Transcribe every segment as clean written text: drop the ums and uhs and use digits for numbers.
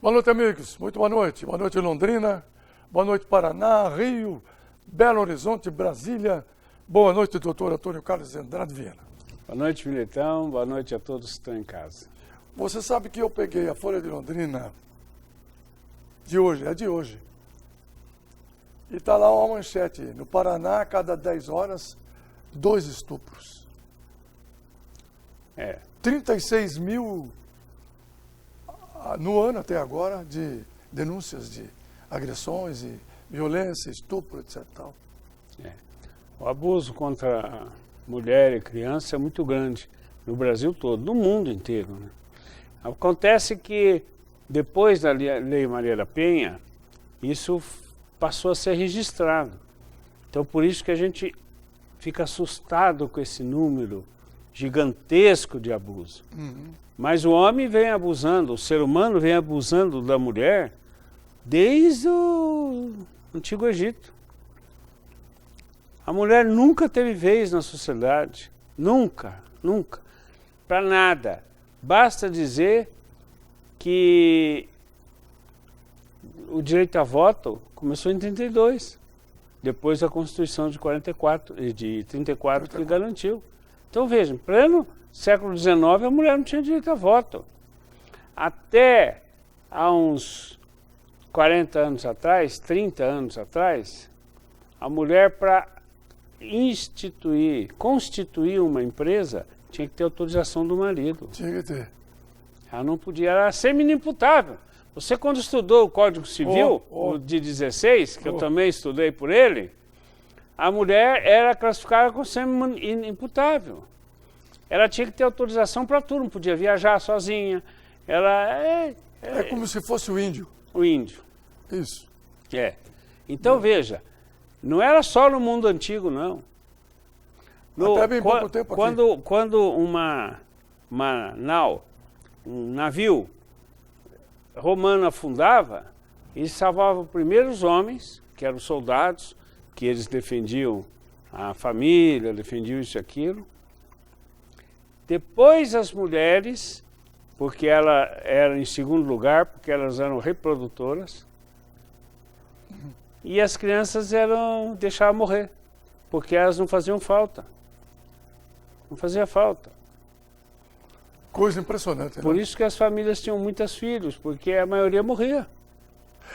Boa noite, amigos. Muito boa noite. Boa noite, Londrina. Boa noite, Paraná, Rio, Belo Horizonte, Brasília. Boa noite, doutor Antônio Carlos Andrade Viana. Boa noite, Militão. Boa noite a todos que estão em casa. Você sabe que eu peguei a Folha de Londrina de hoje, é de hoje. E está lá uma manchete. No Paraná, a cada 10 horas, 2 estupros. 36 mil no ano até agora de denúncias de agressões e violência, estupro, etc. O abuso contra a mulher e criança é muito grande no Brasil todo, no mundo inteiro, né? Acontece que depois da Lei Maria da Penha, isso passou a ser registrado. Então por isso que a gente fica assustado com esse número gigantesco de abuso. Mas o homem vem abusando, o ser humano vem abusando da mulher desde o Antigo Egito. A mulher nunca teve vez na sociedade, nunca, nunca, para nada. Basta dizer que o direito a voto começou em 32, depois da Constituição de 34 que garantiu. Então veja, em pleno século XIX a mulher não tinha direito a voto. Até há uns 40 anos atrás, 30 anos atrás, a mulher para constituir uma empresa, tinha que ter autorização do marido. Tinha que ter. Ela não podia, era semi-inimputável. Você quando estudou o Código Civil, o de 16, que eu também estudei por ele, a mulher era classificada como semi-inimputável. Ela tinha que ter autorização para tudo, não podia viajar sozinha. Ela é como se fosse o índio. O índio. Isso. Então veja, não era só no mundo antigo, não. Até bem pouco tempo aqui. Quando um navio romano afundava, eles salvavam primeiro os homens, que eram soldados, que eles defendiam a família, defendiam isso e aquilo. Depois as mulheres, porque elas eram em segundo lugar, porque elas eram reprodutoras. E as crianças deixavam morrer, porque elas não faziam falta. Não fazia falta. Coisa impressionante, né? Por isso que as famílias tinham muitos filhos, porque a maioria morria.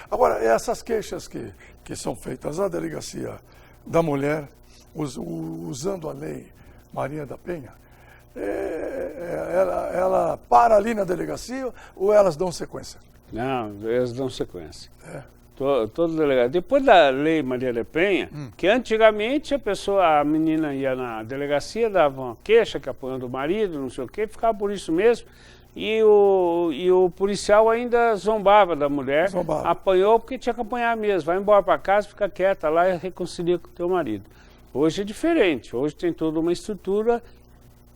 Agora, essas queixas que são feitas à delegacia da mulher, usando a lei Maria da Penha, ela para ali na delegacia ou elas dão sequência? Não, elas dão sequência. Todo delegado. Depois da lei Maria da Penha, que antigamente a menina ia na delegacia, dava uma queixa que apanhou do marido, não sei o quê, ficava por isso mesmo, e o policial ainda zombava da mulher, apanhou porque tinha que apanhar mesmo, vai embora para casa, fica quieta lá e reconcilia com o teu marido. Hoje é diferente, hoje tem toda uma estrutura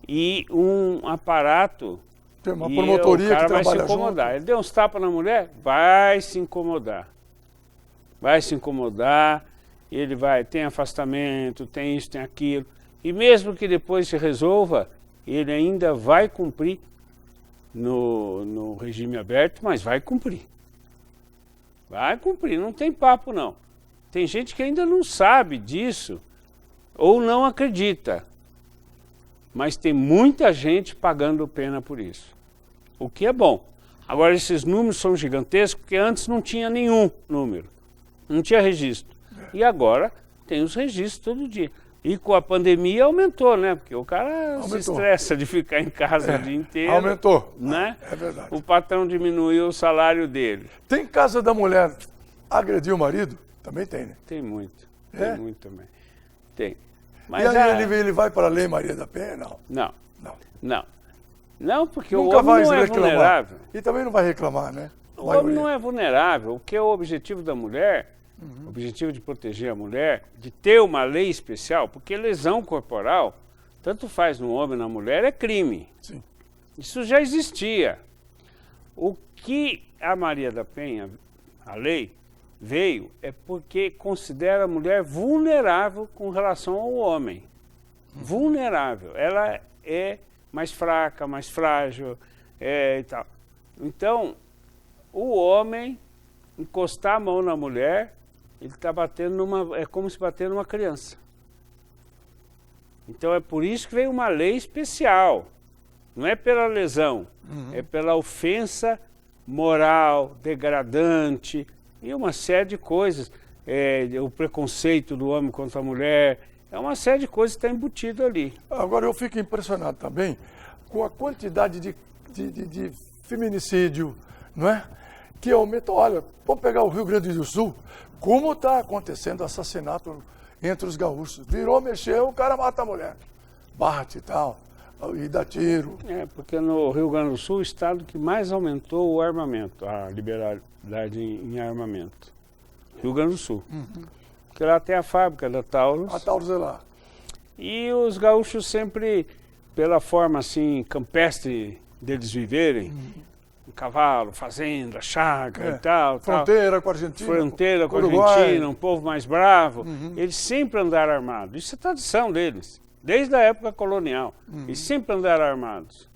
e um aparato. Tem uma promotoria que trabalha junto. O cara vai se incomodar. Ele deu uns tapas na mulher, vai se incomodar. Vai se incomodar, ele tem afastamento, tem isso, tem aquilo. E mesmo que depois se resolva, ele ainda vai cumprir no regime aberto, mas vai cumprir. Vai cumprir, não tem papo não. Tem gente que ainda não sabe disso ou não acredita. Mas tem muita gente pagando pena por isso. O que é bom. Agora esses números são gigantescos porque antes não tinha nenhum número. Não tinha registro. E agora tem os registros todo dia. E com a pandemia aumentou, né? Porque o cara se estressa de ficar em casa o dia inteiro. Aumentou. Né? É verdade. O patrão diminuiu o salário dele. Tem casa da mulher agredir o marido? Também tem, né? Tem muito. Tem muito também. Tem. Mas e aí ele vai para a Lei Maria da Penha? Não, porque o homem não é vulnerável. E também não vai reclamar, né? O homem não é vulnerável. O que é o objetivo da mulher, o objetivo de proteger a mulher, de ter uma lei especial, porque lesão corporal, tanto faz no homem ou na mulher, é crime. Sim. Isso já existia. O que a Maria da Penha, a lei, veio é porque considera a mulher vulnerável com relação ao homem. Vulnerável. Ela é mais fraca, mais frágil e tal. Então, o homem encostar a mão na mulher, ele está batendo é como se bater numa criança. Então é por isso que veio uma lei especial. Não é pela lesão, é pela ofensa moral, degradante e uma série de coisas. O preconceito do homem contra a mulher, é uma série de coisas que está embutido ali. Agora eu fico impressionado também com a quantidade de feminicídio, não é? Que aumenta. Olha, vamos pegar o Rio Grande do Sul, como está acontecendo assassinato entre os gaúchos. Virou, mexeu, o cara mata a mulher. Bate e tal, e dá tiro. Porque no Rio Grande do Sul, o estado que mais aumentou o armamento, a liberalidade em armamento. Rio Grande do Sul. Porque lá tem a fábrica da Taurus. A Taurus é lá. E os gaúchos sempre, pela forma assim, campestre deles viverem, cavalo, fazenda, chácara e tal. Fronteira com a Argentina. Fronteira com a Argentina, um povo mais bravo. Eles sempre andaram armados. Isso é tradição deles, desde a época colonial. Eles sempre andaram armados.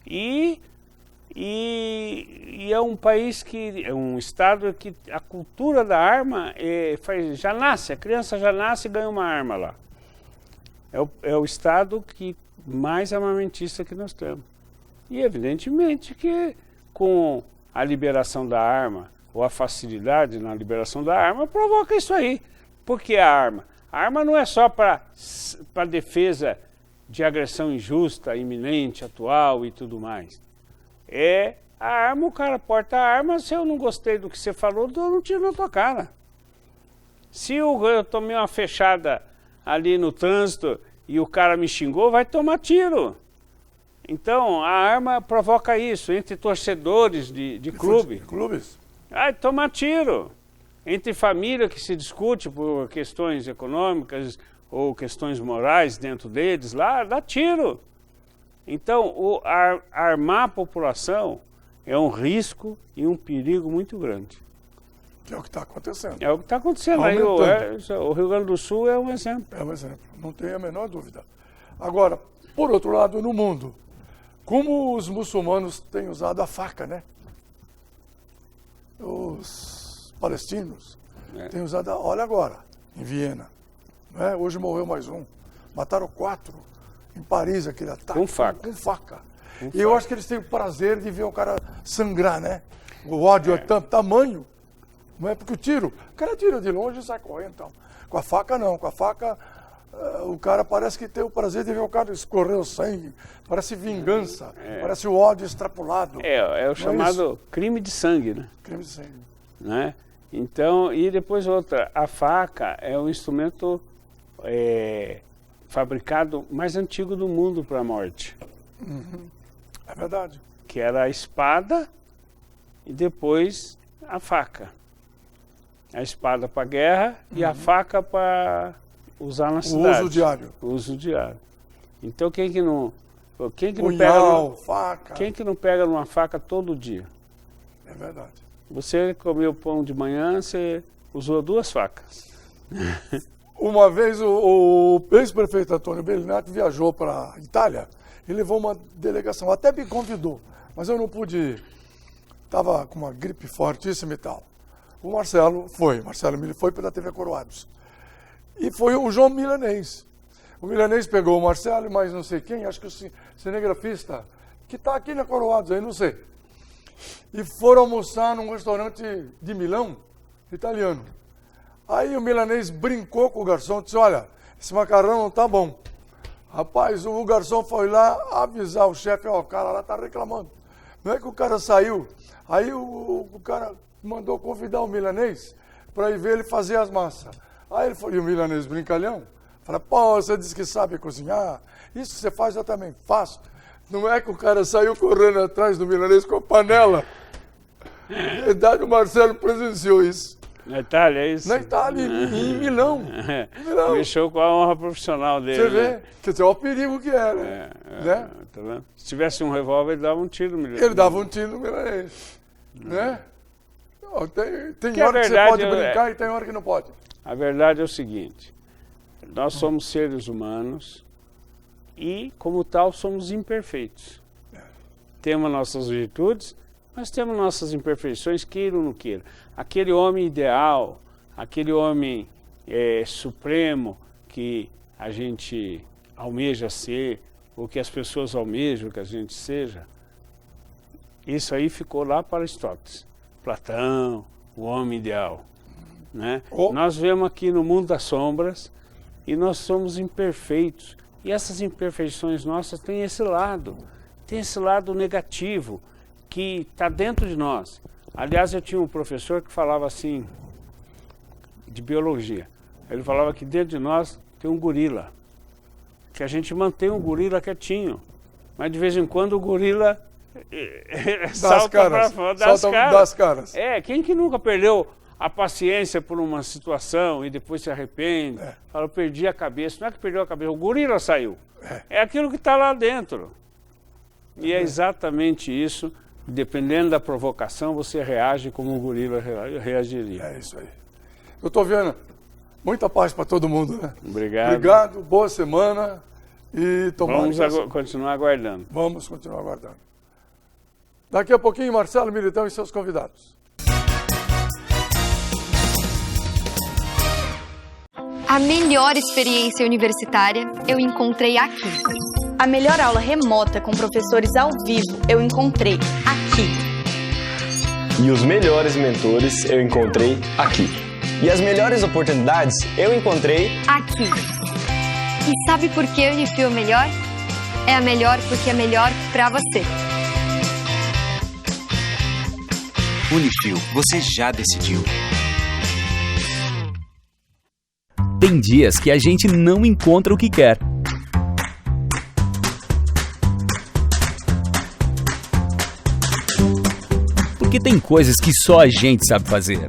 E é um país que, é um estado que a cultura da arma já nasce, a criança já nasce e ganha uma arma lá. É o estado que mais armamentista que nós temos. E evidentemente que com a liberação da arma, ou a facilidade na liberação da arma, provoca isso aí. Por que a arma? A arma não é só para defesa de agressão injusta, iminente, atual e tudo mais. A arma, o cara porta a arma, se eu não gostei do que você falou, eu dou um tiro na tua cara. Se eu tomei uma fechada ali no trânsito e o cara me xingou, vai tomar tiro. Então, a arma provoca isso, entre torcedores de clubes. Vai tomar tiro. Entre família que se discute por questões econômicas ou questões morais dentro deles, lá dá tiro. Então, armar a população é um risco e um perigo muito grande. Que é o que está acontecendo. É o que está acontecendo. Aí, o Rio Grande do Sul é um exemplo. É um exemplo, não tem a menor dúvida. Agora, por outro lado, no mundo, como os muçulmanos têm usado a faca, né? Os palestinos têm usado, olha agora, em Viena, né? Hoje morreu mais um, mataram 4 em Paris, aquele ataque. Com faca. Com faca. E eu acho que eles têm o prazer de ver o cara sangrar, né? O ódio é tamanho, não é? Porque o cara tira de longe e sai correndo, então. Com a faca não, com a faca o cara parece que tem o prazer de ver o cara escorrer o sangue, parece vingança, parece o ódio extrapolado. É o chamado crime de sangue, né? Crime de sangue. Né? Então, e depois outra, a faca é o instrumento fabricado mais antigo do mundo para a morte. É verdade. Que era a espada e depois a faca. A espada para a guerra e a faca para usar na cidade. O uso diário. O uso diário. Então quem que não Punhal, faca. Quem que não pega numa faca todo dia? É verdade. Você comeu pão de manhã, você usou 2 facas. Uma vez o ex-prefeito Antônio Bellinati viajou para a Itália e levou uma delegação, até me convidou, mas eu não pude ir. Estava com uma gripe fortíssima e tal. O Marcelo Mille foi pela TV Coroados. E foi o João Milanês. O Milanês pegou o Marcelo e mais não sei quem, acho que o cinegrafista, que está aqui na Coroados, aí não sei. E foram almoçar num restaurante de Milão, italiano. Aí o Milanês brincou com o garçom, disse, olha, esse macarrão não tá bom. Rapaz, o garçom foi lá avisar o chefe, ó, o cara lá tá reclamando. Não é que o cara saiu, aí o cara mandou convidar o Milanês para ir ver ele fazer as massas. Aí ele foi, e o Milanês brincalhão, fala, pô, você disse que sabe cozinhar, isso que você faz eu também faço. Não é que o cara saiu correndo atrás do Milanês com a panela. Na verdade, o Marcelo presenciou isso. Na Itália, é isso? Na Itália, em Milão. Milão. Mexeu com a honra profissional dele. Você vê? Né? Quer dizer, olha o perigo que era. Né? Tá vendo? Se tivesse um revólver, ele dava um tiro no Milanês. Ele dava um tiro no Milanês. Né? Tem hora que você pode brincar e tem hora que não pode. A verdade é o seguinte, nós somos seres humanos e, como tal, somos imperfeitos. Temos nossas virtudes, Nós temos nossas imperfeições, queira ou não queira. Aquele homem ideal, aquele homem supremo que a gente almeja ser, ou que as pessoas almejam que a gente seja, isso aí ficou lá para Aristóteles. Platão, o homem ideal. Né? Nós vemos aqui no mundo das sombras e nós somos imperfeitos. E essas imperfeições nossas têm esse lado negativo que está dentro de nós. Aliás, eu tinha um professor que falava assim, de biologia. Ele falava que dentro de nós tem um gorila, que a gente mantém um gorila quietinho, mas de vez em quando o gorila salta para fora das caras. Quem que nunca perdeu a paciência por uma situação e depois se arrepende? Fala, eu perdi a cabeça. Não é que perdeu a cabeça, o gorila saiu. É aquilo que está lá dentro. E é exatamente isso. Dependendo da provocação, você reage como o gorila reagiria. É isso aí. Doutor Viana, muita paz para todo mundo, né? Obrigado. Obrigado, boa semana e tomara. Vamos continuar aguardando. Vamos continuar aguardando. Daqui a pouquinho, Marcelo Militão e seus convidados. A melhor experiência universitária eu encontrei aqui. A melhor aula remota com professores ao vivo eu encontrei aqui. E os melhores mentores eu encontrei aqui. E as melhores oportunidades eu encontrei aqui. E sabe por que a Unifil é melhor? É a melhor porque é melhor para você. Unifil, você já decidiu. Tem dias que a gente não encontra o que quer. Porque tem coisas que só a gente sabe fazer.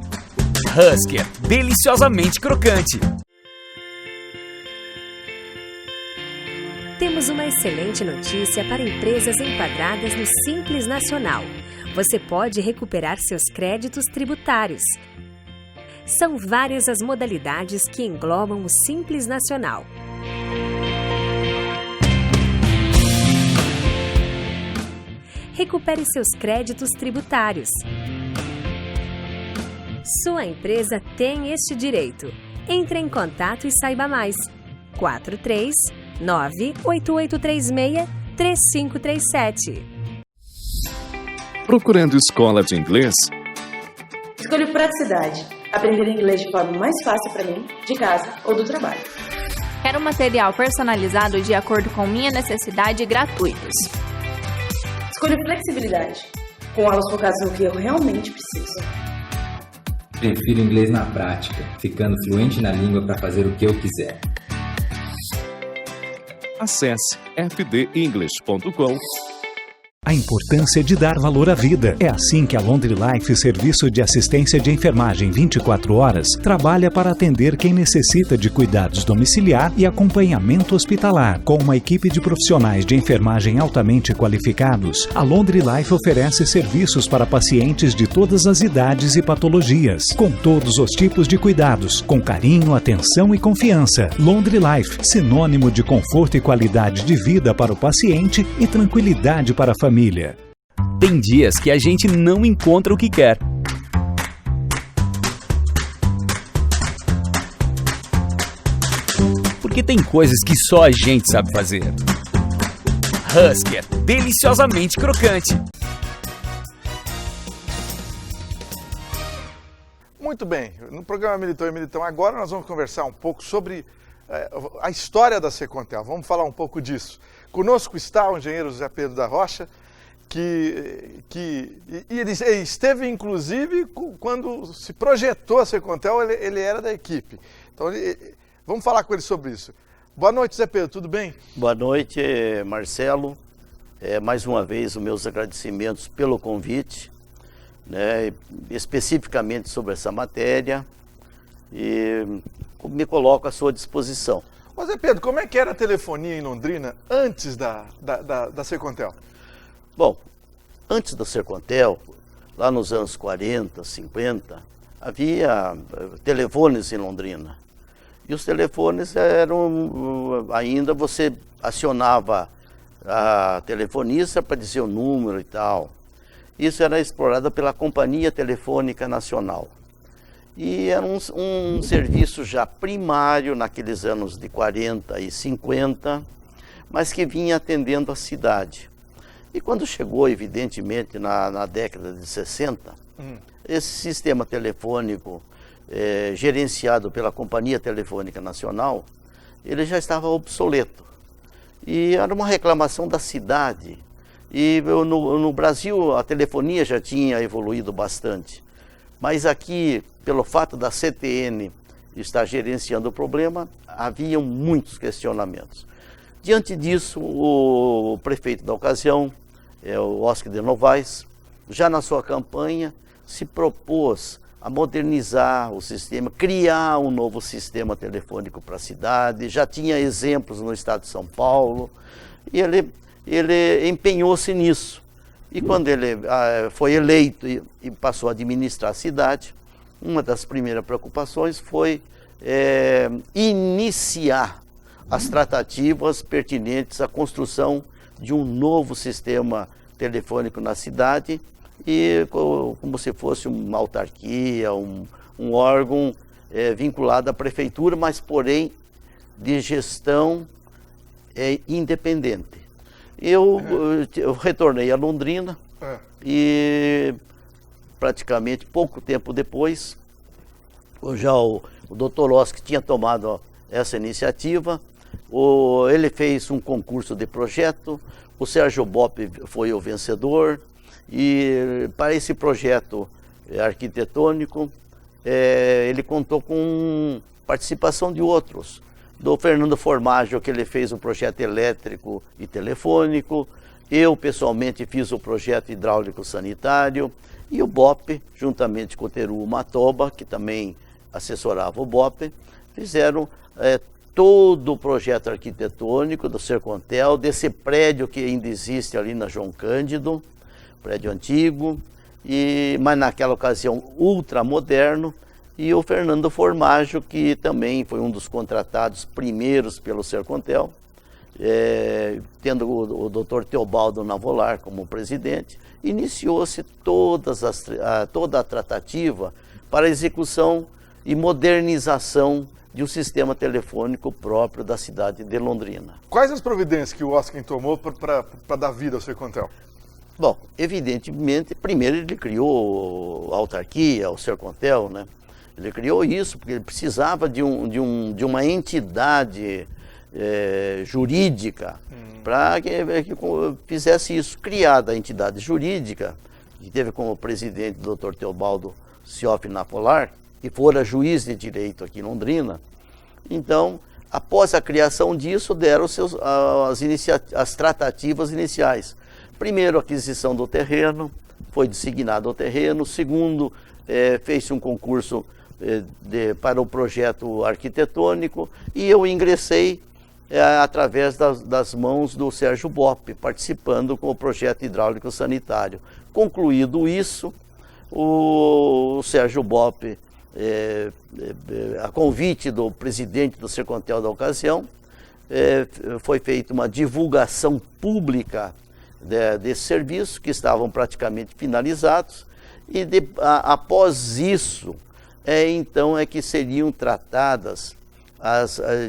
Husky, deliciosamente crocante. Temos uma excelente notícia para empresas enquadradas no Simples Nacional. Você pode recuperar seus créditos tributários. São várias as modalidades que englobam o Simples Nacional. Recupere seus créditos tributários. Sua empresa tem este direito. Entre em contato e saiba mais. 439-8836-3537. Procurando escola de inglês? Escolho praticidade. Aprender inglês de forma mais fácil para mim, de casa ou do trabalho. Quero um material personalizado de acordo com minha necessidade e gratuitos. Escolho flexibilidade, com aulas focadas no que eu realmente preciso. Prefiro inglês na prática, ficando fluente na língua para fazer o que eu quiser. Acesse fdenglish.com. A importância de dar valor à vida. É assim que a Laundry Life, serviço de assistência de enfermagem 24 horas, trabalha para atender quem necessita de cuidados domiciliar e acompanhamento hospitalar. Com uma equipe de profissionais de enfermagem altamente qualificados, a Laundry Life oferece serviços para pacientes de todas as idades e patologias, com todos os tipos de cuidados, com carinho, atenção e confiança. Laundry Life, sinônimo de conforto e qualidade de vida para o paciente e tranquilidade para a família. Tem dias que a gente não encontra o que quer. Porque tem coisas que só a gente sabe fazer. Husky, deliciosamente crocante. Muito bem, no programa Militão e Militão agora nós vamos conversar um pouco sobre a história da Secontel. Vamos falar um pouco disso. Conosco está o engenheiro José Pedro da Rocha, que ele esteve, inclusive, quando se projetou a Secontel, ele era da equipe. Então, vamos falar com ele sobre isso. Boa noite, Zé Pedro, tudo bem? Boa noite, Marcelo. Mais uma vez, os meus agradecimentos pelo convite, né, especificamente sobre essa matéria, e me coloco à sua disposição. Mas, Zé Pedro, como é que era a telefonia em Londrina antes da Secontel? Bom, antes da Secontel, lá nos anos 40, 50, havia telefones em Londrina. E os telefones eram, ainda você acionava a telefonista para dizer o número e tal. Isso era explorado pela Companhia Telefônica Nacional. E era um serviço já primário naqueles anos de 40 e 50, mas que vinha atendendo a cidade. E quando chegou, evidentemente, na década de 60, esse sistema telefônico gerenciado pela Companhia Telefônica Nacional, ele já estava obsoleto. E era uma reclamação da cidade. E no Brasil a telefonia já tinha evoluído bastante. Mas aqui, pelo fato da CTN estar gerenciando o problema, haviam muitos questionamentos. Diante disso, o prefeito da ocasião, o Oscar de Novaes, já na sua campanha, se propôs a modernizar o sistema, criar um novo sistema telefônico para a cidade. Já tinha exemplos no estado de São Paulo, e ele empenhou-se nisso. E quando ele foi eleito e passou a administrar a cidade, uma das primeiras preocupações foi iniciar as tratativas pertinentes à construção de um novo sistema telefônico na cidade, e como se fosse uma autarquia, um órgão vinculado à prefeitura, mas porém de gestão independente. Eu retornei a Londrina e praticamente pouco tempo depois, já o Dr. Oscar tinha tomado essa iniciativa. Ele fez um concurso de projeto, o Sérgio Bopp foi o vencedor, e para esse projeto arquitetônico ele contou com participação de outros, do Fernando Formaggio, que ele fez o projeto elétrico e telefônico. Eu pessoalmente fiz o projeto hidráulico sanitário, e o Bopp, juntamente com o Teru Matoba, que também assessorava o Bopp, fizeram todo o projeto arquitetônico do Sercontel, desse prédio que ainda existe ali na João Cândido, prédio antigo, mas naquela ocasião ultramoderno. E o Fernando Formaggio, que também foi um dos contratados primeiros pelo Sercontel, tendo o Dr. Teobaldo Navolar como presidente, iniciou-se toda a tratativa para a execução e modernização de um sistema telefônico próprio da cidade de Londrina. Quais as providências que o Oscar tomou para dar vida ao Sercontel? Bom, evidentemente, primeiro ele criou a autarquia, o Sercontel, né? Ele criou isso porque ele precisava de uma entidade jurídica para que fizesse isso. Criada a entidade jurídica, que teve como presidente o Dr. Teobaldo Cioff Napolar, que fora juiz de direito aqui em Londrina. Então, após a criação disso, deram as tratativas iniciais. Primeiro, a aquisição do terreno, foi designado o terreno. Segundo, fez-se um concurso para o projeto arquitetônico, e eu ingressei através das mãos do Sérgio Bopp, participando com o projeto hidráulico sanitário. Concluído isso, o Sérgio Bopp, a convite do presidente do Sercontel da ocasião, foi feita uma divulgação pública desse serviço, que estavam praticamente finalizados, e após isso, então que seriam tratadas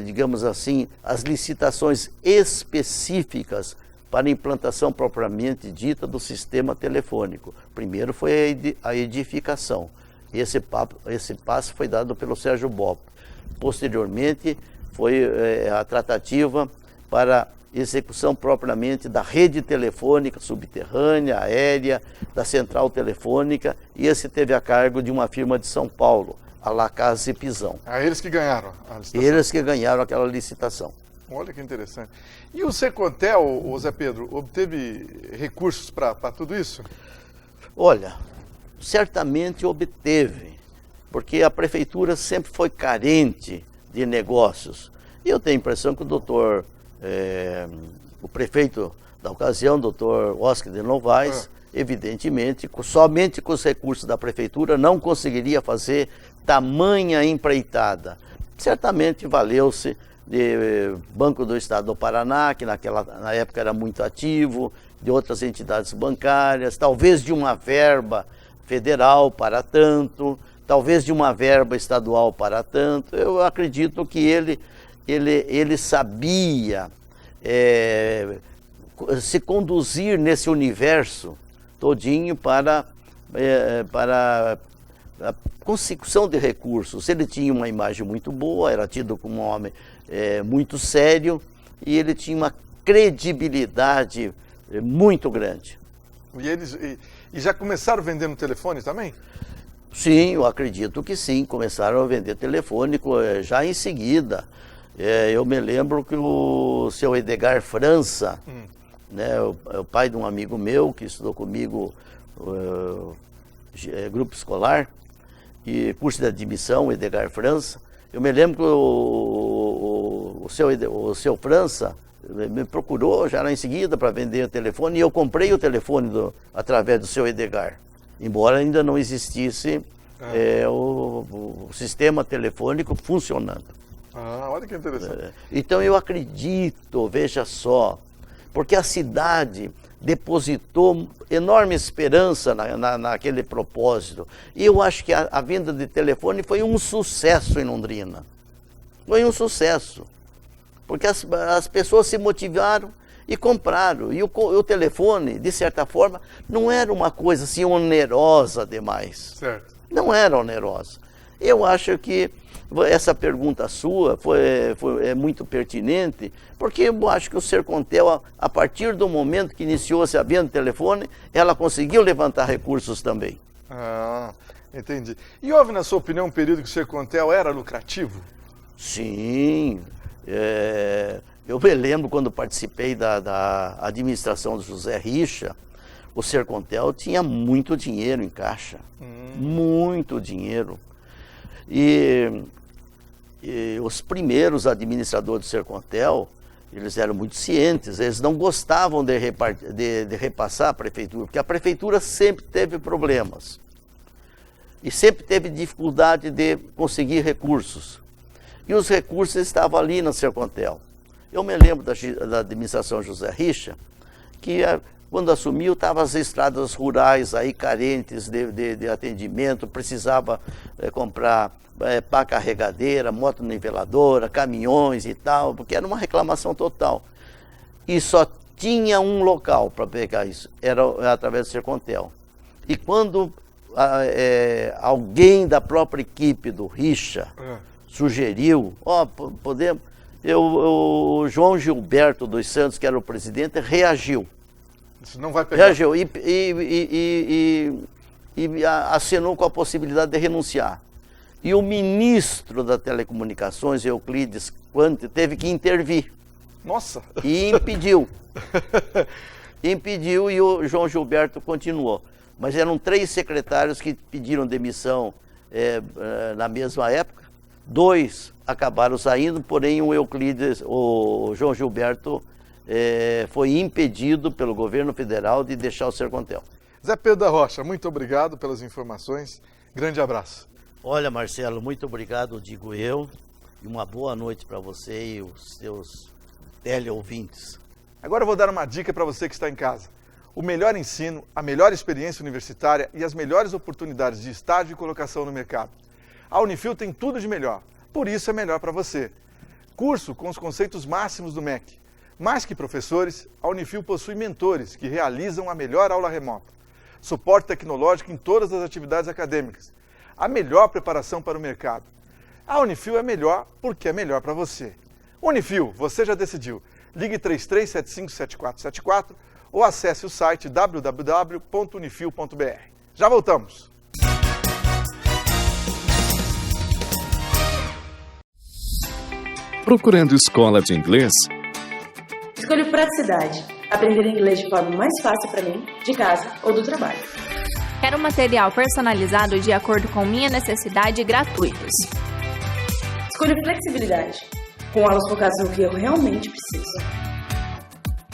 digamos assim, as licitações específicas para a implantação propriamente dita do sistema telefônico. Primeiro foi a edificação. Esse passo foi dado pelo Sérgio Bopp. Posteriormente, foi a tratativa para execução propriamente da rede telefônica subterrânea, aérea, da central telefônica, e esse teve a cargo de uma firma de São Paulo, a La Casa e Pisão. Eles que ganharam a licitação. Eles que ganharam aquela licitação. Olha que interessante. E o Sercontel, o Zé Pedro, obteve recursos para tudo isso? Olha, certamente obteve, porque a prefeitura sempre foi carente de negócios. E eu tenho a impressão que o prefeito da ocasião, doutor Oscar de Novaes, evidentemente, somente com os recursos da prefeitura, não conseguiria fazer tamanha empreitada. Certamente valeu-se de Banco do Estado do Paraná, que na época era muito ativo, de outras entidades bancárias, talvez de uma verba federal para tanto, talvez de uma verba estadual para tanto. Eu acredito que ele sabia se conduzir nesse universo todinho para a consecução de recursos. Ele tinha uma imagem muito boa, era tido como um homem muito sério e ele tinha uma credibilidade muito grande. E já começaram vendendo telefone também? Sim, eu acredito que sim, começaram a vender telefônico já em seguida. Eu me lembro que o seu Edgar França, né, o pai de um amigo meu que estudou comigo grupo escolar e curso de admissão, Edgar França, eu me lembro que o seu França me procurou já em seguida para vender o telefone e eu comprei o telefone através do seu Edgar, embora ainda não existisse o sistema telefônico funcionando. Olha que interessante. Então eu acredito, veja só, porque a cidade depositou enorme esperança naquele propósito. E eu acho que a venda de telefone foi um sucesso em Londrina. Foi um sucesso. Porque as pessoas se motivaram e compraram. E o telefone, de certa forma, não era uma coisa assim onerosa demais. Certo. Não era onerosa. Eu acho que essa pergunta sua é muito pertinente, porque eu acho que o Sercontel, a partir do momento que iniciou-se a venda de telefone, ela conseguiu levantar recursos também. Entendi. E houve, na sua opinião, um período que o Sercontel era lucrativo? Sim. Eu me lembro quando participei da administração do José Richa, o Sercontel tinha muito dinheiro em caixa. Muito dinheiro. E os primeiros administradores do Sercontel, eles eram muito cientes, eles não gostavam de repassar a prefeitura, porque a prefeitura sempre teve problemas e sempre teve dificuldade de conseguir recursos. E os recursos estavam ali no Sercontel. Eu me lembro da administração José Richa, que quando assumiu, estavam as estradas rurais aí carentes de atendimento, precisava comprar pá carregadeira, moto niveladora, caminhões e tal, porque era uma reclamação total. E só tinha um local para pegar isso, era através do Sercontel. E quando alguém da própria equipe do Richa sugeriu, podemos... o João Gilberto dos Santos, que era o presidente, reagiu. Isso não vai pegar. Reagiu e assinou com a possibilidade de renunciar. E o ministro das Telecomunicações, Euclides Quante, teve que intervir. Nossa! E impediu. Impediu e o João Gilberto continuou. Mas eram 3 secretários que pediram demissão na mesma época. 2 acabaram saindo, porém o João Gilberto foi impedido pelo governo federal de deixar o Sercontel. Zé Pedro da Rocha, muito obrigado pelas informações. Grande abraço. Olha, Marcelo, muito obrigado, digo eu. E uma boa noite para você e os seus teleouvintes. Agora eu vou dar uma dica para você que está em casa. O melhor ensino, a melhor experiência universitária e as melhores oportunidades de estágio e colocação no mercado. A Unifil tem tudo de melhor, por isso é melhor para você. Curso com os conceitos máximos do MEC. Mais que professores, a Unifil possui mentores que realizam a melhor aula remota. Suporte tecnológico em todas as atividades acadêmicas. A melhor preparação para o mercado. A Unifil é melhor porque é melhor para você. Unifil, você já decidiu. Ligue 33757474 ou acesse o site www.unifil.br. Já voltamos. Procurando escola de inglês? Escolha Praticidade. Aprender inglês de forma mais fácil para mim, de casa ou do trabalho. Quero material personalizado de acordo com minha necessidade e gratuitos. Escolha Flexibilidade. Com aulas focadas no que eu realmente preciso.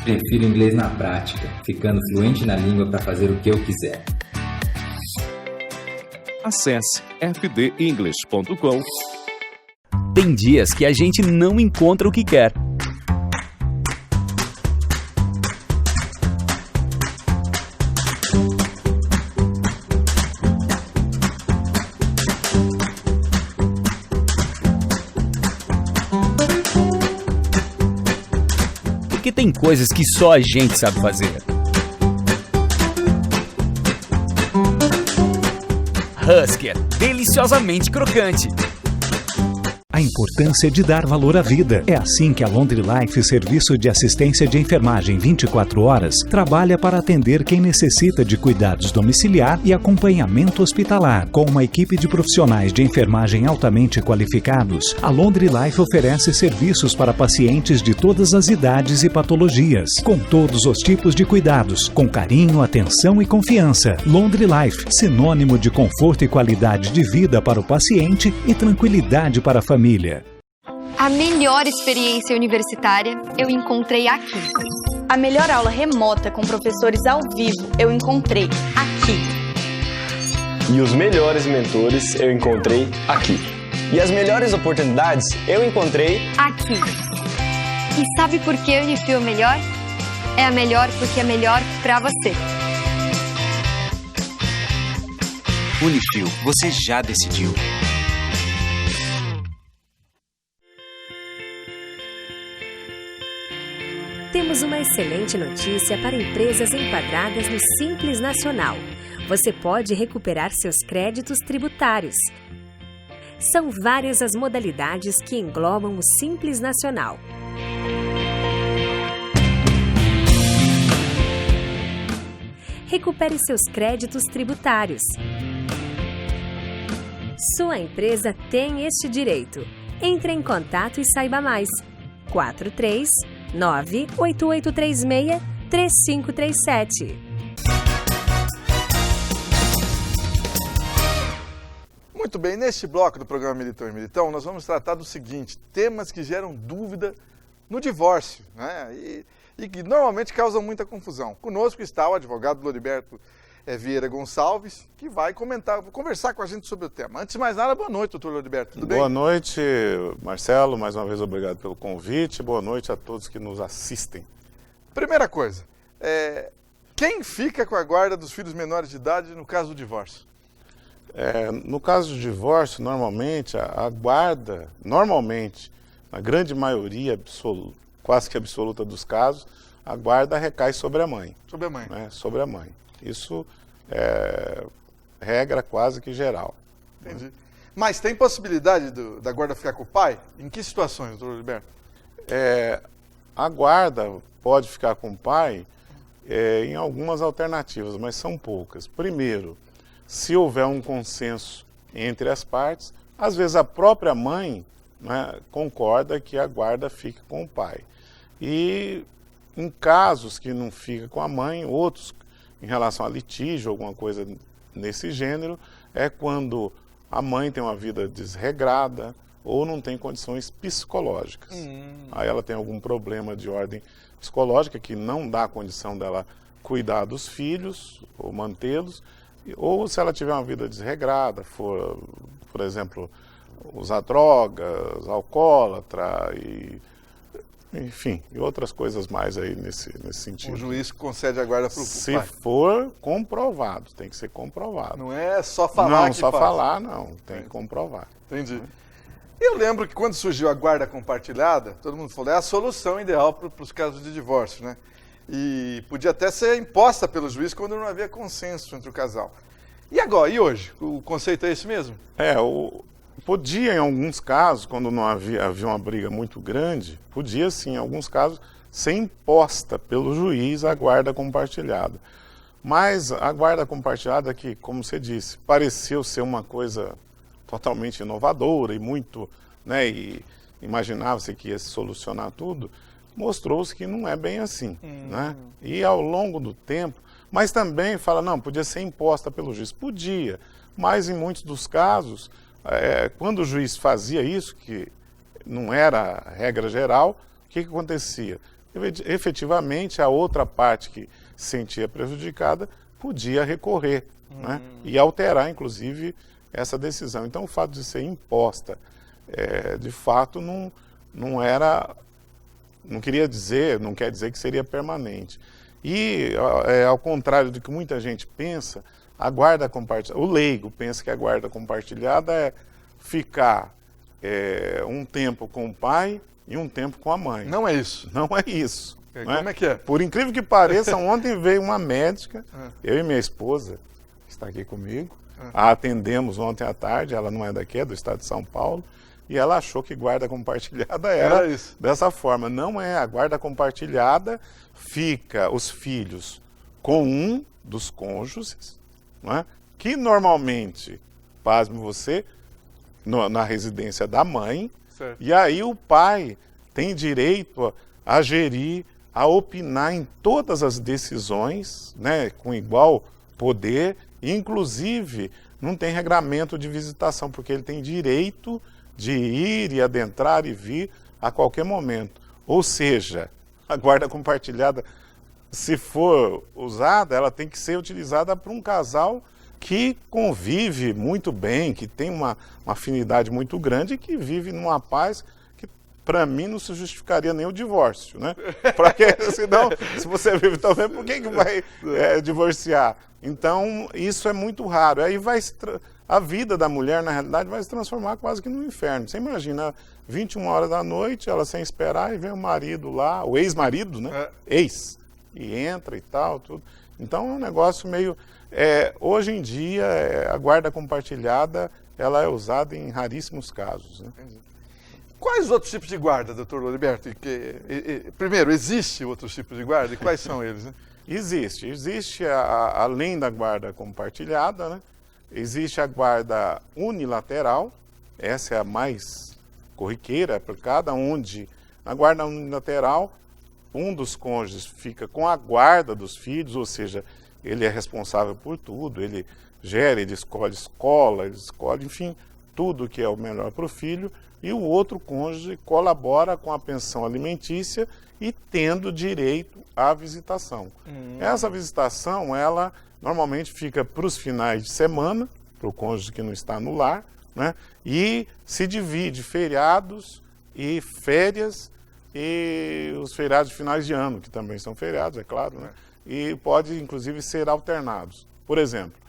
Prefiro inglês na prática, ficando fluente na língua para fazer o que eu quiser. Acesse fdenglish.com. Tem dias que a gente não encontra o que quer. Tem coisas que só a gente sabe fazer. Husker, deliciosamente crocante. A importância de dar valor à vida. É assim que a Laundry Life, serviço de assistência de enfermagem 24 horas, trabalha para atender quem necessita de cuidados domiciliar e acompanhamento hospitalar. Com uma equipe de profissionais de enfermagem altamente qualificados, a Laundry Life oferece serviços para pacientes de todas as idades e patologias, com todos os tipos de cuidados, com carinho, atenção e confiança. Laundry Life, sinônimo de conforto e qualidade de vida para o paciente e tranquilidade para a família. A melhor experiência universitária eu encontrei aqui. A melhor aula remota com professores ao vivo eu encontrei aqui. E os melhores mentores eu encontrei aqui. E as melhores oportunidades eu encontrei aqui. E sabe por que a Unifil é melhor? É a melhor porque é melhor para você. Unifil, você já decidiu. Temos uma excelente notícia para empresas enquadradas no Simples Nacional. Você pode recuperar seus créditos tributários. São várias as modalidades que englobam o Simples Nacional. Recupere seus créditos tributários. Sua empresa tem este direito. Entre em contato e saiba mais. 439-8836-3537. Muito bem, neste bloco do programa Militão e Militão, nós vamos tratar do seguinte: temas que geram dúvida no divórcio, né? E que normalmente causam muita confusão. Conosco está o advogado Loriberto Vieira Gonçalves, que vai conversar com a gente sobre o tema. Antes de mais nada, boa noite, doutor Loriberto, tudo bem? Boa noite, Marcelo, mais uma vez obrigado pelo convite, boa noite a todos que nos assistem. Primeira coisa, quem fica com a guarda dos filhos menores de idade no caso do divórcio? No caso do divórcio, normalmente, a guarda, na grande maioria, quase que absoluta dos casos, a guarda recai sobre a mãe. Sobre a mãe. Né? Sobre a mãe. Isso é regra quase que geral. Entendi. Né? Mas tem possibilidade da guarda ficar com o pai? Em que situações, doutor Loriberto? A guarda pode ficar com o pai em algumas alternativas, mas são poucas. Primeiro, se houver um consenso entre as partes, às vezes a própria mãe, né, concorda que a guarda fique com o pai. E em casos que não fica com a mãe, outros em relação a litígio, alguma coisa nesse gênero, é quando a mãe tem uma vida desregrada ou não tem condições psicológicas. Aí ela tem algum problema de ordem psicológica que não dá condição dela cuidar dos filhos ou mantê-los, ou se ela tiver uma vida desregrada, for, por exemplo, usar drogas, alcoólatra enfim, e outras coisas mais aí nesse sentido. O juiz concede a guarda para o pai. Se for comprovado, tem que ser comprovado. Não é só falar não, só falar não, tem que comprovar. Entendi. Eu lembro que quando surgiu a guarda compartilhada, todo mundo falou, é a solução ideal para os casos de divórcio, né? E podia até ser imposta pelo juiz quando não havia consenso entre o casal. E agora, e hoje? O conceito é esse mesmo? Podia, em alguns casos, quando não havia uma briga muito grande, podia sim, em alguns casos, ser imposta pelo juiz a guarda compartilhada. Mas a guarda compartilhada, que, como você disse, pareceu ser uma coisa totalmente inovadora e muito, né, e imaginava-se que ia se solucionar tudo, mostrou-se que não é bem assim, né? E ao longo do tempo, mas também fala, não, podia ser imposta pelo juiz. Podia, mas em muitos dos casos, quando o juiz fazia isso, que não era a regra geral, o que acontecia? Efetivamente, a outra parte que se sentia prejudicada podia recorrer, né? E alterar, inclusive, essa decisão. Então, o fato de ser imposta, de fato, não era... Não quer dizer que seria permanente. E, ao contrário do que muita gente pensa, a guarda compartilhada, o leigo pensa que a guarda compartilhada é ficar um tempo com o pai e um tempo com a mãe. Não é isso. Não é isso. Como é que é? Por incrível que pareça, ontem veio uma médica, eu e minha esposa, que está aqui comigo, a atendemos ontem à tarde, ela não é daqui, é do estado de São Paulo, e ela achou que guarda compartilhada era isso. Dessa forma. Não é, a guarda compartilhada fica os filhos com um dos cônjuges, não é? Que normalmente, pasme você, na residência da mãe, certo. E aí o pai tem direito a gerir, a opinar em todas as decisões, né, com igual poder, inclusive não tem regramento de visitação, porque ele tem direito de ir e adentrar e vir a qualquer momento. Ou seja, a guarda compartilhada, se for usada, ela tem que ser utilizada por um casal que convive muito bem, que tem uma afinidade muito grande e que vive numa paz que, para mim, não se justificaria nem o divórcio, né? Porque, senão, se você vive tão bem, por que vai divorciar? Então, isso é muito raro. Aí a vida da mulher, na realidade, vai se transformar quase que no inferno. Você imagina, 21 horas da noite, ela sem esperar, e vem o marido lá, o ex-marido, né? Ex. E entra e tal, tudo. Então, é um negócio meio... hoje em dia, a guarda compartilhada, ela é usada em raríssimos casos, né? Quais outros tipos de guarda, doutor Loriberto? Primeiro, existe outros tipos de guarda? E quais são eles, né? Existe além da guarda compartilhada, né? Existe a guarda unilateral, essa é a mais corriqueira, por cada onde, na guarda unilateral, um dos cônjuges fica com a guarda dos filhos, ou seja, ele é responsável por tudo, ele gera, ele escolhe escola, ele escolhe, enfim, tudo que é o melhor para o filho, e o outro cônjuge colabora com a pensão alimentícia e tendo direito à visitação. Essa visitação, ela normalmente fica para os finais de semana, para o cônjuge que não está no lar, né? E se divide feriados e férias e os feriados de finais de ano, que também são feriados, é claro, né? E pode, inclusive, ser alternados. Por exemplo,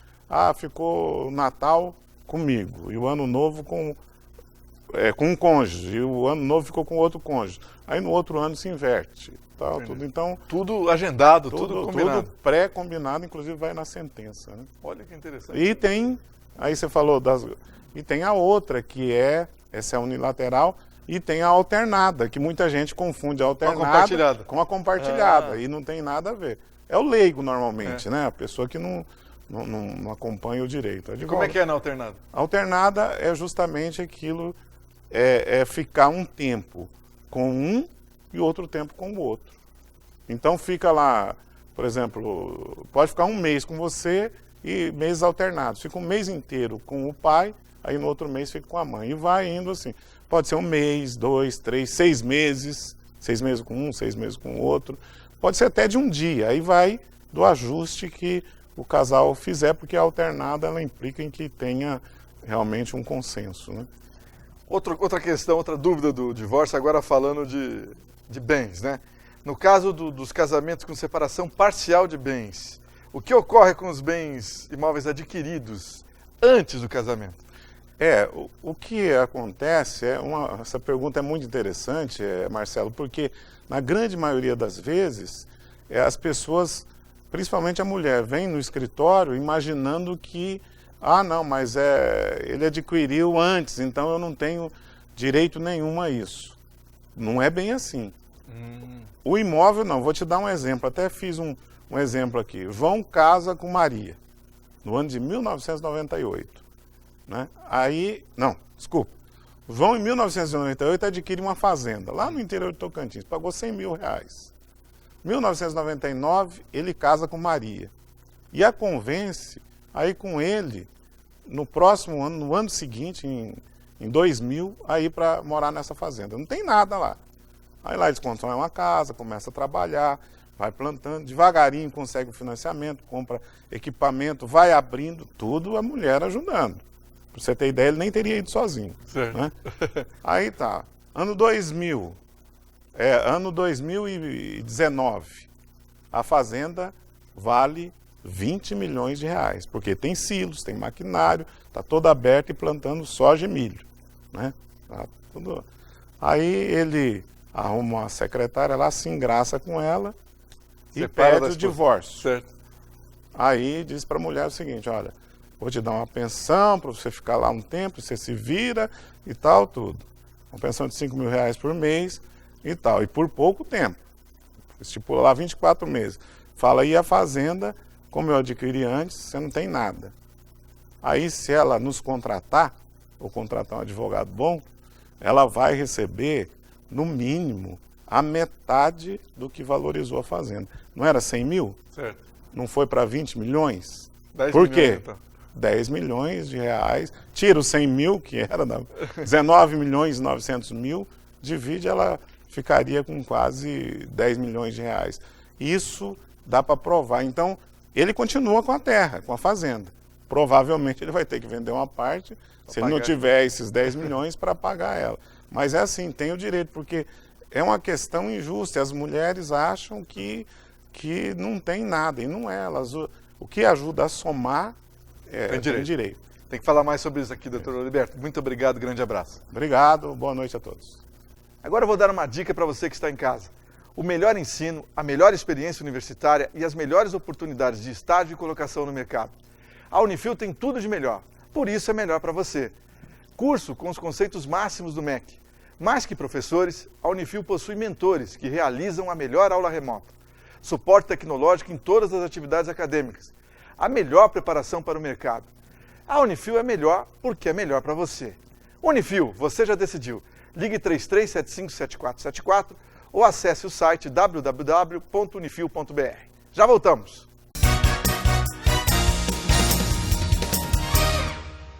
ficou o Natal comigo e o Ano Novo com um cônjuge, e o Ano Novo ficou com outro cônjuge. Aí no outro ano se inverte. Tal, tudo. Então, tudo agendado, tudo combinado. Tudo pré-combinado, inclusive vai na sentença. Né? Olha que interessante. E tem, aí você falou e tem a outra, que essa é unilateral, e tem a alternada, que muita gente confunde a alternada com a compartilhada, e não tem nada a ver. É o leigo normalmente, né? A pessoa que não acompanha o direito. E como é que é na alternada? A alternada é justamente aquilo, ficar um tempo com um e outro tempo com o outro. Então fica lá, por exemplo, pode ficar um mês com você e meses alternados. Fica um mês inteiro com o pai, aí no outro mês fica com a mãe. E vai indo assim. Pode ser um mês, 2, 3, 6 meses. 6 meses com um, 6 meses com o outro. Pode ser até de um dia. Aí vai do ajuste que o casal fizer, porque a alternada ela implica em que tenha realmente um consenso, né? Outra questão, outra dúvida do divórcio, agora falando de bens, né? No caso dos casamentos com separação parcial de bens, o que ocorre com os bens imóveis adquiridos antes do casamento? O que acontece, essa pergunta é muito interessante, Marcelo, porque na grande maioria das vezes, as pessoas, principalmente a mulher, vem no escritório imaginando que não, mas ele adquiriu antes, então eu não tenho direito nenhum a isso. Não é bem assim. O imóvel, não. Vou te dar um exemplo. Até fiz um exemplo aqui. João casa com Maria, no ano de 1998. Né? João, em 1998, adquire uma fazenda lá no interior de Tocantins. Pagou R$100 mil. Em 1999, ele casa com Maria. E a convence aí com ele, no próximo ano, no ano seguinte, em 2000, aí para morar nessa fazenda. Não tem nada lá. Aí lá eles constroem uma casa, começa a trabalhar, vai plantando, devagarinho consegue o financiamento, compra equipamento, vai abrindo, tudo a mulher ajudando. Para você ter ideia, ele nem teria ido sozinho. Né? Aí tá, ano 2000, ano 2019, a fazenda vale R$20 milhões, porque tem silos, tem maquinário, está toda aberta e plantando soja e milho. Né? Tá tudo... Aí ele arruma uma secretária lá, se engraça com ela e Separa pede da o divórcio. Certo. Aí diz para a mulher o seguinte, olha, vou te dar uma pensão para você ficar lá um tempo, você se vira e tal, tudo. Uma pensão de R$5.000 por mês e tal, e por pouco tempo. Estipula lá 24 meses. Fala, e a fazenda, como eu adquiri antes, você não tem nada. Aí se ela nos contratar, ou contratar um advogado bom, ela vai receber, no mínimo, a metade do que valorizou a fazenda. Não era 100 mil? Certo. Não foi para 20 milhões? 10 Por milhões, quê? então. 10 milhões de reais, tira os 100 mil, que era 19 milhões e 900 mil, divide, ela ficaria com quase 10 milhões de reais. Isso dá para provar. Então, ele continua com a terra, com a fazenda. Provavelmente ele vai ter que vender uma parte, se ele não tiver esses 10 milhões, para pagar ela. Mas é assim, tem o direito, porque é uma questão injusta. As mulheres acham que não tem nada, e não é. O que ajuda a somar tem direito. Tem que falar mais sobre isso aqui, doutor Oliberto. Muito obrigado, grande abraço. Obrigado, boa noite a todos. Agora eu vou dar uma dica para você que está em casa. O melhor ensino, a melhor experiência universitária e as melhores oportunidades de estágio e colocação no mercado. A Unifil tem tudo de melhor, por isso é melhor para você. Curso com os conceitos máximos do MEC. Mais que professores, a Unifil possui mentores que realizam a melhor aula remota. Suporte tecnológico em todas as atividades acadêmicas. A melhor preparação para o mercado. A Unifil é melhor porque é melhor para você. Unifil, você já decidiu. Ligue 33757474 ou acesse o site www.unifil.br. Já voltamos.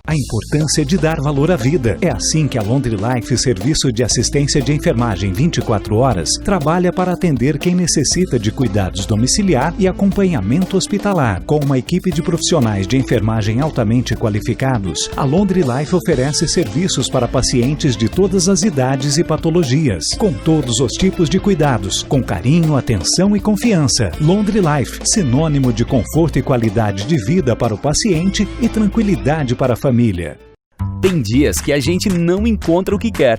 A importância de dar valor à vida. É assim que a Laundry Life, serviço de assistência de enfermagem 24 horas, trabalha para atender quem necessita de cuidados domiciliar e acompanhamento hospitalar. Com uma equipe de profissionais de enfermagem altamente qualificados, a Laundry Life oferece serviços para pacientes de todas as idades e patologias, com todos os tipos de cuidados, com carinho, atenção e confiança. Laundry Life, sinônimo de conforto e qualidade de vida para o paciente e tranquilidade para a família. Tem dias que a gente não encontra o que quer.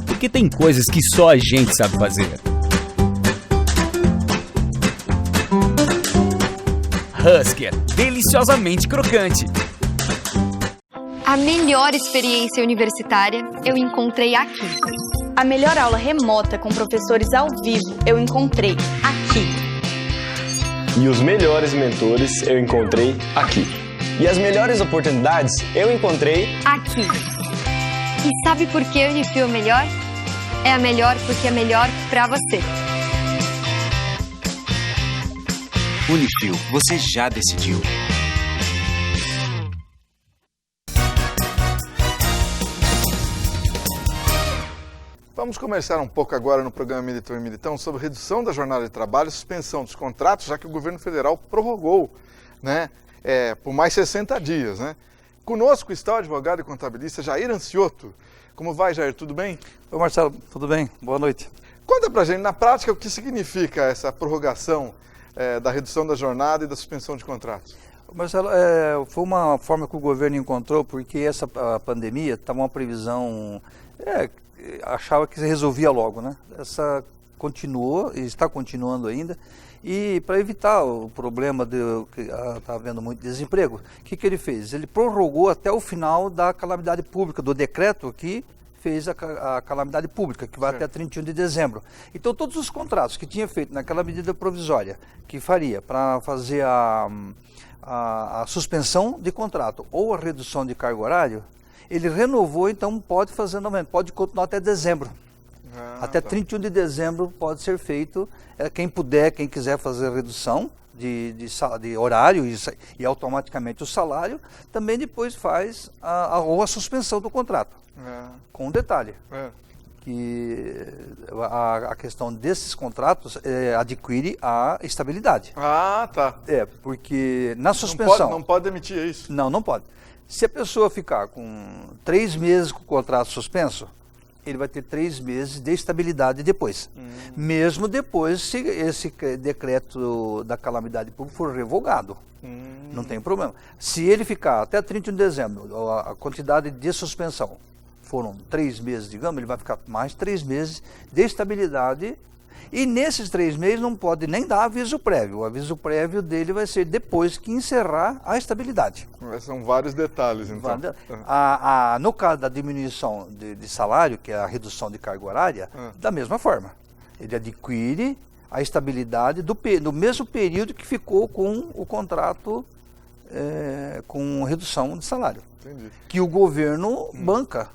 Porque tem coisas que só a gente sabe fazer. Husker, deliciosamente crocante. A melhor experiência universitária eu encontrei aqui. A melhor aula remota com professores ao vivo eu encontrei aqui. E os melhores mentores eu encontrei aqui. E as melhores oportunidades eu encontrei aqui. E sabe por que a Unifil é melhor? É a melhor porque é melhor para você. Unifil, você já decidiu. Vamos conversar um pouco agora no programa Militão e Militão sobre redução da jornada de trabalho e suspensão dos contratos, já que o governo federal prorrogou, né, por mais 60 dias. Né? Conosco está o advogado e contabilista Jair Ancioto. Como vai, Jair? Tudo bem? Oi, Marcelo. Tudo bem? Boa noite. Conta pra gente, na prática, o que significa essa prorrogação da redução da jornada e da suspensão de contratos? Marcelo, foi uma forma que o governo encontrou, porque a pandemia estava uma previsão... achava que se resolvia logo, né? Essa continuou e está continuando ainda. E para evitar o problema de que está havendo muito desemprego, o que ele fez? Ele prorrogou até o final da calamidade pública, do decreto que fez a calamidade pública, que vai até 31 de dezembro. Então todos os contratos que tinha feito naquela medida provisória, que faria para fazer a suspensão de contrato ou a redução de cargo horário, ele renovou, então pode fazer novamente, pode continuar até dezembro. Até 31 de dezembro pode ser feito, quem puder, quem quiser fazer redução de horário e automaticamente o salário, também depois faz a suspensão do contrato. Com um detalhe, que a questão desses contratos adquire a estabilidade. Ah, tá. Porque na suspensão... Não pode demitir, é isso? Não pode. Se a pessoa ficar com 3 meses com o contrato suspenso, ele vai ter 3 meses de estabilidade depois. Mesmo depois, se esse decreto da calamidade pública for revogado. Não tem problema. Se ele ficar até 31 de dezembro, a quantidade de suspensão foram 3 meses, digamos, ele vai ficar mais 3 meses de estabilidade. E nesses 3 meses não pode nem dar aviso prévio. O aviso prévio dele vai ser depois que encerrar a estabilidade. São vários detalhes, então. No caso da diminuição de salário, que é a redução de carga horária, da mesma forma. Ele adquire a estabilidade do mesmo período que ficou com o contrato com redução de salário. Entendi. Que o governo banca.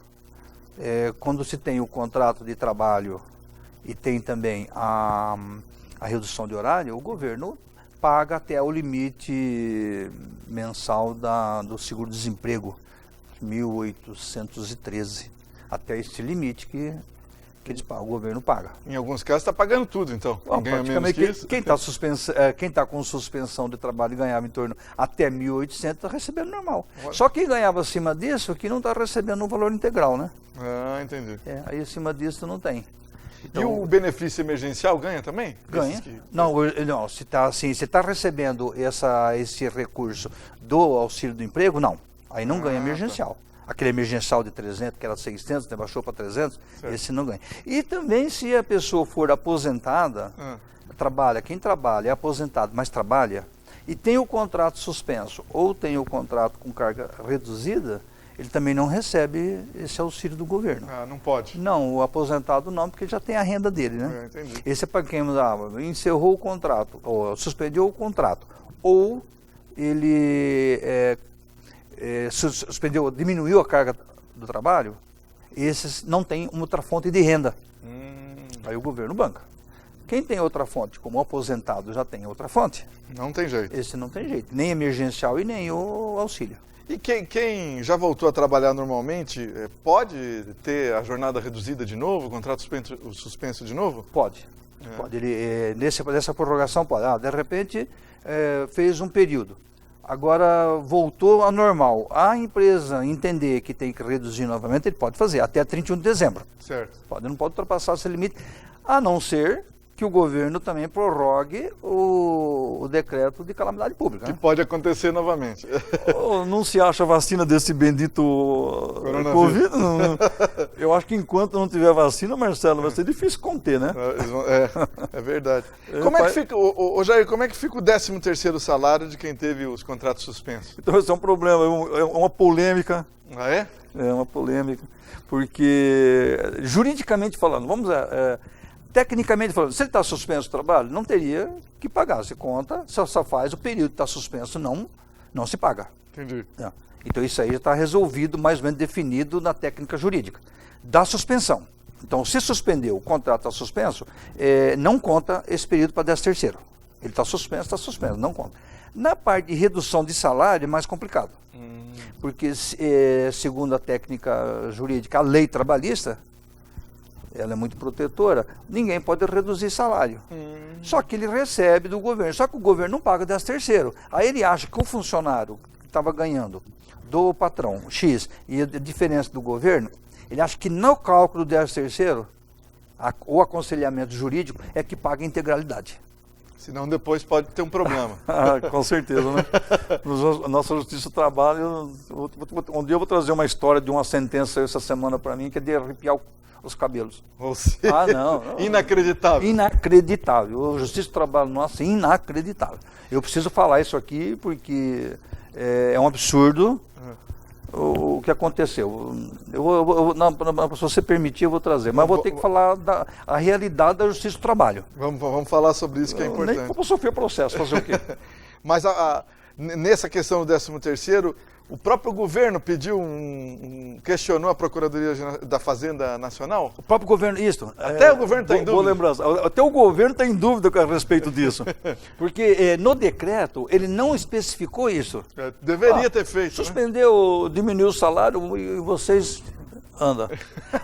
Quando se tem o contrato de trabalho e tem também a redução de horário, o governo paga até o limite mensal do seguro-desemprego, 1.813, até esse limite que o governo paga. Em alguns casos está pagando tudo, então. Quem está com suspensão de trabalho e ganhava em torno até 1.800 está recebendo normal. Só quem ganhava acima disso que não está recebendo o valor integral, né? Entendi. Aí acima disso não tem. Então, e o benefício emergencial ganha também? Ganha. Não, se está recebendo esse recurso do auxílio do emprego, não. Aí não ganha emergencial. Aquele emergencial de 300, que era 600, baixou para 300, certo. Esse não ganha. E também se a pessoa for aposentada, quem trabalha é aposentado, mas trabalha, e tem o contrato suspenso, ou tem o contrato com carga reduzida, ele também não recebe esse auxílio do governo. Não pode? Não, o aposentado não, porque já tem a renda dele, né? Entendi. Esse é para quem encerrou o contrato, ou suspendeu o contrato, ou ele diminuiu a carga do trabalho, esses não têm uma outra fonte de renda. Aí o governo banca. Quem tem outra fonte, como o aposentado já tem outra fonte, não tem jeito. Esse não tem jeito, nem emergencial e nem o auxílio. E quem já voltou a trabalhar normalmente, pode ter a jornada reduzida de novo, o contrato suspenso de novo? Pode. Pode. Nessa prorrogação pode. De repente, fez um período. Agora voltou ao normal. A empresa entender que tem que reduzir novamente, ele pode fazer, até 31 de dezembro. Certo. Não pode ultrapassar esse limite, a não ser que o governo também prorrogue o decreto de calamidade pública. Que pode acontecer novamente. Não se acha vacina desse bendito Covid? Eu acho que enquanto não tiver vacina, Marcelo, vai ser difícil conter, né? É verdade. Como é que fica, Jair, como é que fica o 13º salário de quem teve os contratos suspensos? Então esse é um problema, é uma polêmica. Ah, é? É uma polêmica, porque juridicamente falando, tecnicamente falando, se ele está suspenso o trabalho, não teria que pagar. Se conta, só faz o período que está suspenso, não se paga. Entendi. Então isso aí já está resolvido, mais ou menos definido na técnica jurídica. Da suspensão. Então, se suspendeu, o contrato está suspenso, não conta esse período para 13º. Ele está suspenso, não conta. Na parte de redução de salário é mais complicado. Porque, segundo a técnica jurídica, a lei trabalhista, ela é muito protetora, ninguém pode reduzir salário. Só que ele recebe do governo, só que o governo não paga 13º. Aí ele acha que o funcionário que estava ganhando do patrão X e a diferença do governo, ele acha que no cálculo do 13º, o aconselhamento jurídico é que paga a integralidade. Senão depois pode ter um problema. Com certeza, né? Nossa Justiça do Trabalho, um dia eu vou trazer uma história de uma sentença essa semana para mim, que é de arrepiar os cabelos. Não. Inacreditável. Inacreditável. A Justiça do Trabalho nossa é inacreditável. Eu preciso falar isso aqui porque é um absurdo o que aconteceu. Se você permitir, eu vou trazer. Mas vou ter que falar da realidade da Justiça do Trabalho. Vamos falar sobre isso que é importante. Nem como sofrer processo, fazer o quê? Mas nessa questão do 13º, o próprio governo questionou a Procuradoria da Fazenda Nacional? O próprio governo, isso. Até o governo está em dúvida. Boa lembrança. Até o governo está em dúvida a respeito disso. Porque no decreto ele não especificou isso. Deveria ter feito. Suspendeu, diminuiu o salário e vocês Anda.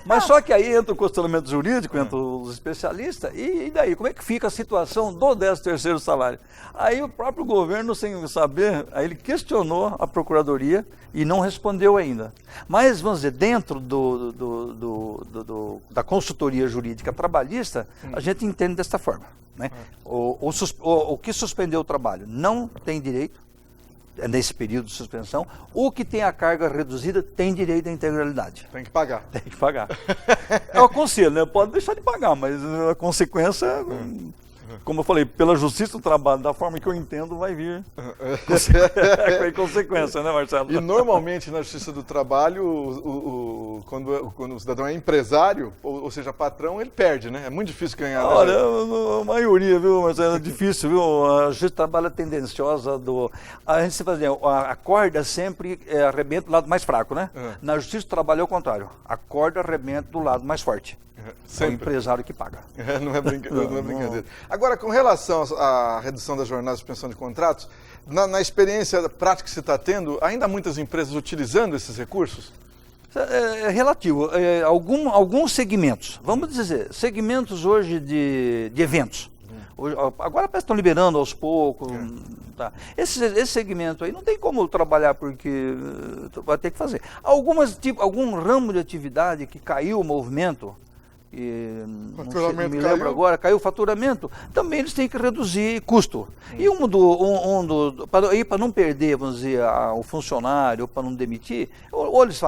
Mas só que aí entra o questionamento jurídico, entra os especialistas, e daí? Como é que fica a situação do 13º salário? Aí o próprio governo, sem saber, aí ele questionou a Procuradoria e não respondeu ainda. Mas, vamos dizer, dentro da consultoria jurídica trabalhista, a gente entende desta forma. Né? O que suspendeu o trabalho não tem direito, nesse período de suspensão. O que tem a carga reduzida tem direito à integralidade. Tem que pagar. Tem que pagar. É o conselho, né? Pode deixar de pagar, mas a consequência, como eu falei, pela justiça do trabalho, da forma que eu entendo, vai vir com consequência, né, Marcelo? E normalmente na justiça do trabalho, quando o cidadão é empresário, ou seja, patrão, ele perde, né? É muito difícil ganhar. Olha, a maioria, viu, Marcelo? É difícil, viu? A justiça do trabalho é tendenciosa a gente se fazer, a corda sempre arrebenta do lado mais fraco, né? Na justiça do trabalho é o contrário. A corda arrebenta do lado mais forte. É o empresário que paga. Não é brincadeira. Agora, com relação à redução das jornadas de suspensão de contratos, na experiência prática que você está tendo, ainda há muitas empresas utilizando esses recursos? É relativo. Alguns segmentos, vamos dizer, segmentos hoje de eventos. Hoje, agora parece que estão liberando aos poucos. Tá. Esse segmento aí não tem como trabalhar porque vai ter que fazer. Algum ramo de atividade que caiu o movimento, me lembro agora, caiu o faturamento, também eles têm que reduzir custo. E para não perder, vamos dizer, o funcionário, para não demitir, ou eles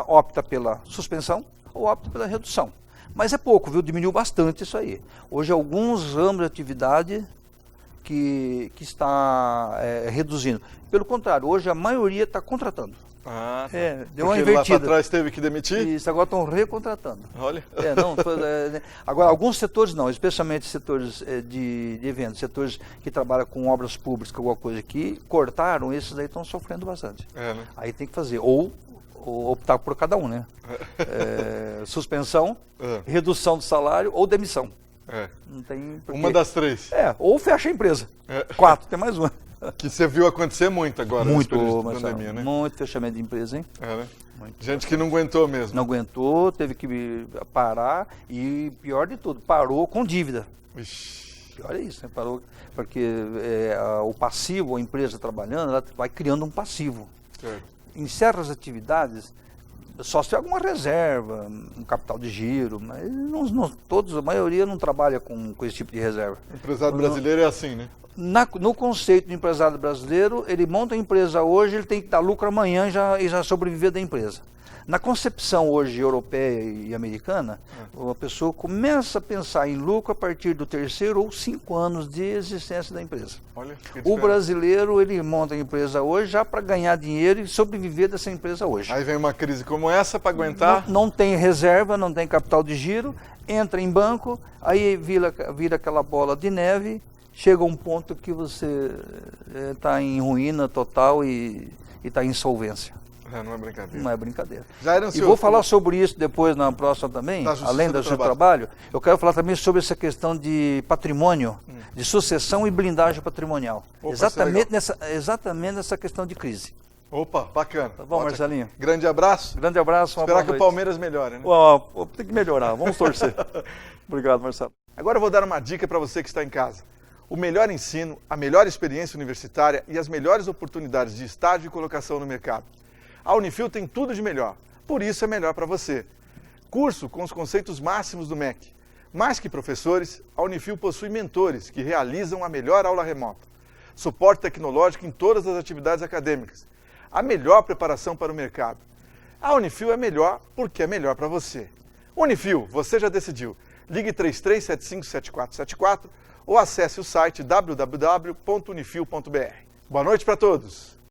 opta pela suspensão ou opta pela redução. Mas é pouco, viu? Diminuiu bastante isso aí. Hoje alguns ramos de atividade que está reduzindo. Pelo contrário, hoje a maioria está contratando. Tá. Deu uma invertida. Lá para trás teve que demitir? Isso, agora estão recontratando. Olha. Agora, alguns setores não, especialmente setores de eventos, setores que trabalham com obras públicas, alguma coisa que cortaram, esses daí estão sofrendo bastante. Né? Aí tem que fazer, ou optar por cada um, né? Suspensão, redução do salário ou demissão. Não tem porque... Uma das três. Ou fecha a empresa. 4, tem mais uma. Que você viu acontecer muito agora. Muito, nessa pandemia, né? Muito fechamento de empresa, hein? Né? Gente que não aguentou mesmo. Não aguentou, teve que parar e, pior de tudo, parou com dívida. Ixi. Pior é isso, né? Parou porque o passivo, a empresa trabalhando, ela vai criando um passivo. Certo. Em certas atividades, só se tiver alguma reserva, um capital de giro, mas a maioria não trabalha com esse tipo de reserva. O empresário brasileiro é assim, né? No conceito do empresário brasileiro, ele monta a empresa hoje, ele tem que dar lucro amanhã e já sobreviver da empresa. Na concepção hoje europeia e americana, a pessoa começa a pensar em lucro a partir do 3º ou 5 anos de existência da empresa. Olha, o brasileiro, ele monta a empresa hoje já para ganhar dinheiro e sobreviver dessa empresa hoje. Aí vem uma crise como essa para aguentar? Não tem reserva, não tem capital de giro, entra em banco, aí vira aquela bola de neve, chega um ponto que você está em ruína total e está em insolvência. Não é brincadeira. Não é brincadeira. E vou falar sobre isso depois na próxima também, além do seu trabalho. Eu quero falar também sobre essa questão de patrimônio, de sucessão e blindagem patrimonial. Exatamente nessa questão de crise. Opa, bacana. Tá bom, Marcelinho? Grande abraço. Grande abraço. Esperar que o Palmeiras melhore, né? Tem que melhorar, vamos torcer. Obrigado, Marcelo. Agora eu vou dar uma dica para você que está em casa. O melhor ensino, a melhor experiência universitária e as melhores oportunidades de estágio e colocação no mercado. A Unifil tem tudo de melhor, por isso é melhor para você. Curso com os conceitos máximos do MEC. Mais que professores, a Unifil possui mentores que realizam a melhor aula remota. Suporte tecnológico em todas as atividades acadêmicas. A melhor preparação para o mercado. A Unifil é melhor porque é melhor para você. Unifil, você já decidiu. Ligue 33757474 ou acesse o site www.unifil.br. Boa noite para todos!